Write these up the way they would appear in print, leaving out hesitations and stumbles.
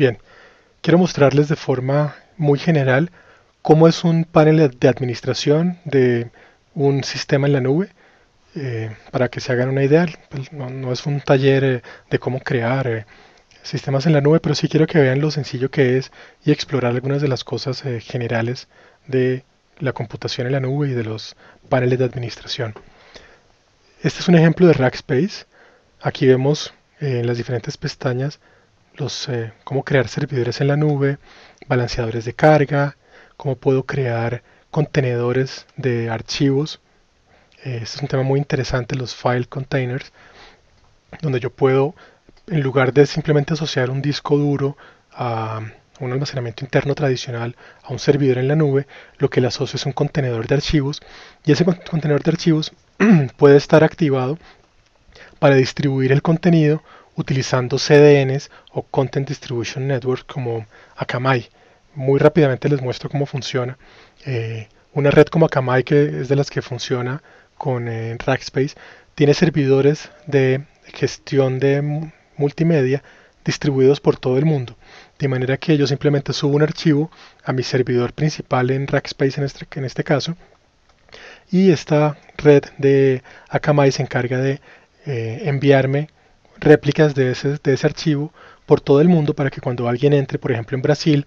Bien, quiero mostrarles de forma muy general cómo es un panel de administración de un sistema en la nube, para que se hagan una idea. Pues no es un taller de cómo crear sistemas en la nube, pero sí quiero que vean lo sencillo que es y explorar algunas de las cosas generales de la computación en la nube y de los paneles de administración. Este es un ejemplo de Rackspace. Aquí vemos en las diferentes pestañas cómo crear servidores en la nube, balanceadores de carga, cómo puedo crear contenedores de archivos. Este es un tema muy interesante, los file containers, donde yo puedo, en lugar de simplemente asociar un disco duro a un almacenamiento interno tradicional a un servidor en la nube, lo que le asocio es un contenedor de archivos, y ese contenedor de archivos puede estar activado para distribuir el contenido utilizando CDNs o Content Distribution Network como Akamai. Muy rápidamente les muestro cómo funciona. Una red como Akamai, que es de las que funciona con Rackspace, tiene servidores de gestión de multimedia distribuidos por todo el mundo. De manera que yo simplemente subo un archivo a mi servidor principal en Rackspace en este caso, y esta red de Akamai se encarga de enviarme réplicas de ese archivo por todo el mundo, para que cuando alguien entre, por ejemplo en Brasil,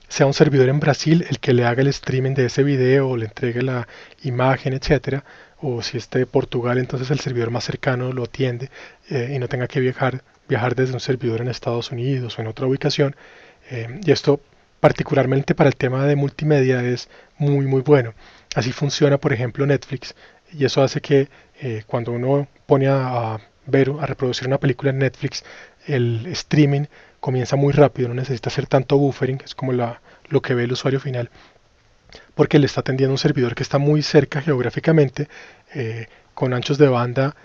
sea un servidor en Brasil el que le haga el streaming de ese video o le entregue la imagen, etcétera. O si esté de Portugal, entonces el servidor más cercano lo atiende, y no tenga que viajar desde un servidor en Estados Unidos o en otra ubicación. Y esto, particularmente para el tema de multimedia, es muy bueno. Así funciona, por ejemplo, Netflix, y eso hace que cuando uno pone a ver, a reproducir una película en Netflix, el streaming comienza muy rápido, no necesita hacer tanto buffering, es como lo que ve el usuario final, porque le está atendiendo un servidor que está muy cerca geográficamente, con anchos de banda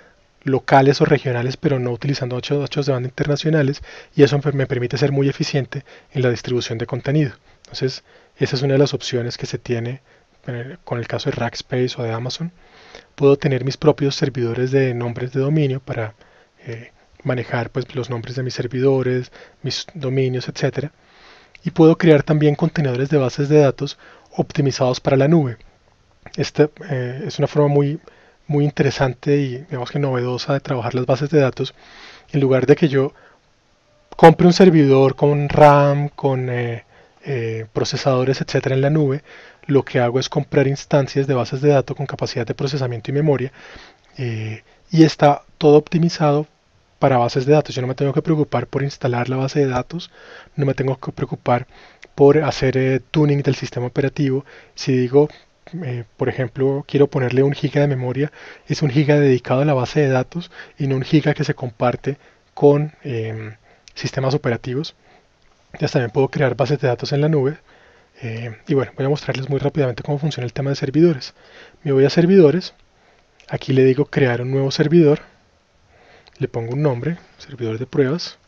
locales o regionales, pero no utilizando anchos de banda internacionales, y eso me permite ser muy eficiente en la distribución de contenido. Entonces, esa es una de las opciones que se tiene con el caso de Rackspace o de Amazon. Puedo tener mis propios servidores de nombres de dominio para manejar pues los nombres de mis servidores, mis dominios, etcétera. Y puedo crear también contenedores de bases de datos optimizados para la nube. Esta es una forma muy interesante y digamos que novedosa de trabajar las bases de datos. En lugar de que yo compre un servidor con RAM, con procesadores, etcétera, en la nube, lo que hago es comprar instancias de bases de datos con capacidad de procesamiento y memoria, y está todo optimizado para bases de datos. Yo no me tengo que preocupar por instalar la base de datos, no me tengo que preocupar por hacer tuning del sistema operativo. Si digo, por ejemplo, quiero ponerle 1 GB de memoria, es 1 GB dedicado a la base de datos y no 1 GB que se comparte con sistemas operativos. Ya también puedo crear bases de datos en la nube. Y bueno, voy a mostrarles muy rápidamente cómo funciona el tema de servidores. Me voy a servidores, aquí le digo crear un nuevo servidor, le pongo un nombre, servidor de pruebas.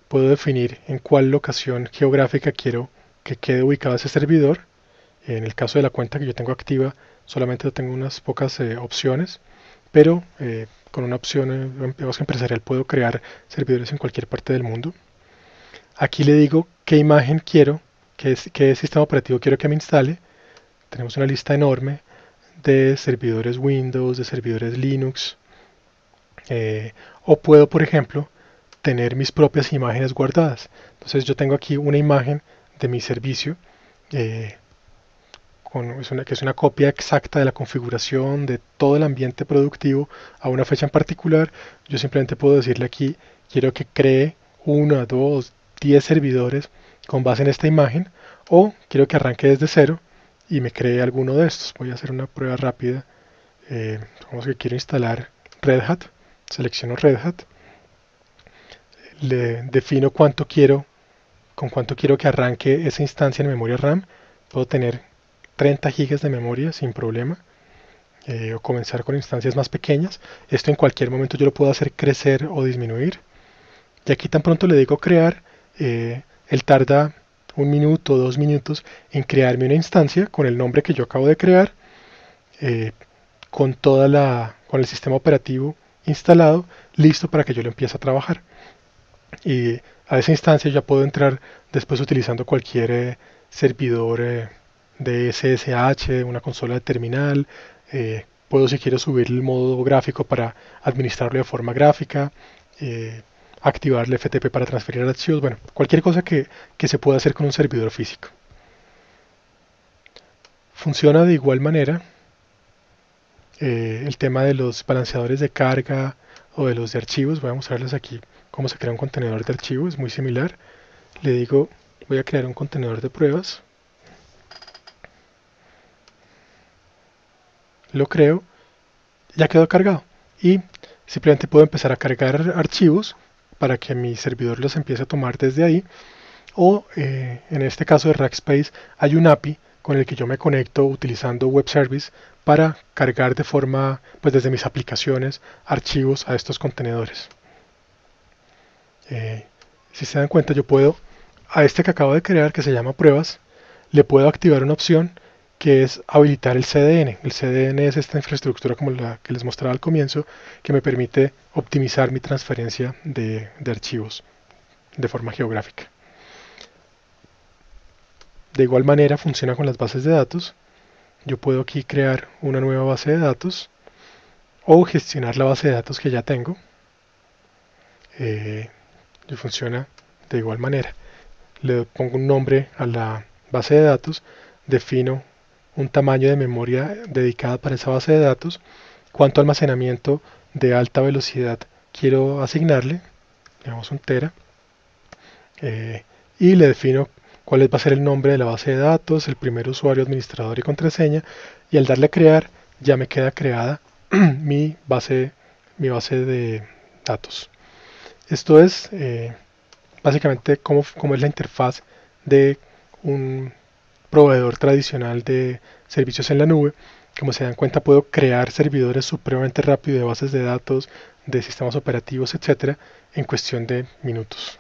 Puedo definir en cuál locación geográfica quiero que quede ubicado ese servidor. En el caso de la cuenta que yo tengo activa, solamente tengo unas pocas opciones, pero con una opción empresarial puedo crear servidores en cualquier parte del mundo. Aquí le digo qué imagen quiero, qué sistema operativo quiero que me instale. Tenemos una lista enorme de servidores Windows, de servidores Linux. O puedo, por ejemplo, tener mis propias imágenes guardadas. Entonces yo tengo aquí una imagen de mi servicio, eh, que es una copia exacta de la configuración de todo el ambiente productivo a una fecha en particular. Yo simplemente puedo decirle aquí, quiero que cree 1, 2, 10 servidores con base en esta imagen, o quiero que arranque desde cero y me cree alguno de estos. Voy a hacer una prueba rápida. Digamos que quiero instalar Red Hat, selecciono Red Hat, le defino con cuánto quiero que arranque esa instancia en memoria RAM. Puedo tener 30 GB de memoria sin problema, o comenzar con instancias más pequeñas. Esto en cualquier momento yo lo puedo hacer crecer o disminuir. Y aquí tan pronto le digo crear, él tarda 1 minuto o 2 minutos en crearme una instancia con el nombre que yo acabo de crear, eh, con el sistema operativo instalado, listo para que yo lo empiece a trabajar. Y a esa instancia ya puedo entrar después utilizando cualquier servidor de SSH, una consola de terminal. Puedo, si quiero, subir el modo gráfico para administrarlo de forma gráfica, activar el FTP para transferir archivos, bueno, cualquier cosa que se pueda hacer con un servidor físico. Funciona de igual manera el tema de los balanceadores de carga o de los de archivos. Voy a mostrarles aquí cómo se crea un contenedor de archivos, es muy similar. Le digo, voy a crear un contenedor de pruebas. Lo creo, ya quedó cargado. Y simplemente puedo empezar a cargar archivos para que mi servidor los empiece a tomar desde ahí. O en este caso de Rackspace hay un API con el que yo me conecto utilizando Web Service para cargar de forma, pues desde mis aplicaciones, archivos a estos contenedores. Si se dan cuenta, yo puedo, a este que acabo de crear, que se llama pruebas, le puedo activar una opción que es habilitar el CDN. El CDN es esta infraestructura como la que les mostraba al comienzo, que me permite optimizar mi transferencia de archivos de forma geográfica. De igual manera funciona con las bases de datos. Yo puedo aquí crear una nueva base de datos o gestionar la base de datos que ya tengo. Y funciona de igual manera. Le pongo un nombre a la base de datos, defino un tamaño de memoria dedicada para esa base de datos, cuánto almacenamiento de alta velocidad quiero asignarle, digamos 1 tera, y le defino cuál va a ser el nombre de la base de datos, el primer usuario, administrador y contraseña, y al darle a crear ya me queda creada mi base de datos. Esto es básicamente cómo es la interfaz de un proveedor tradicional de servicios en la nube. Como se dan cuenta, puedo crear servidores supremamente rápido de bases de datos, de sistemas operativos, etcétera, en cuestión de minutos.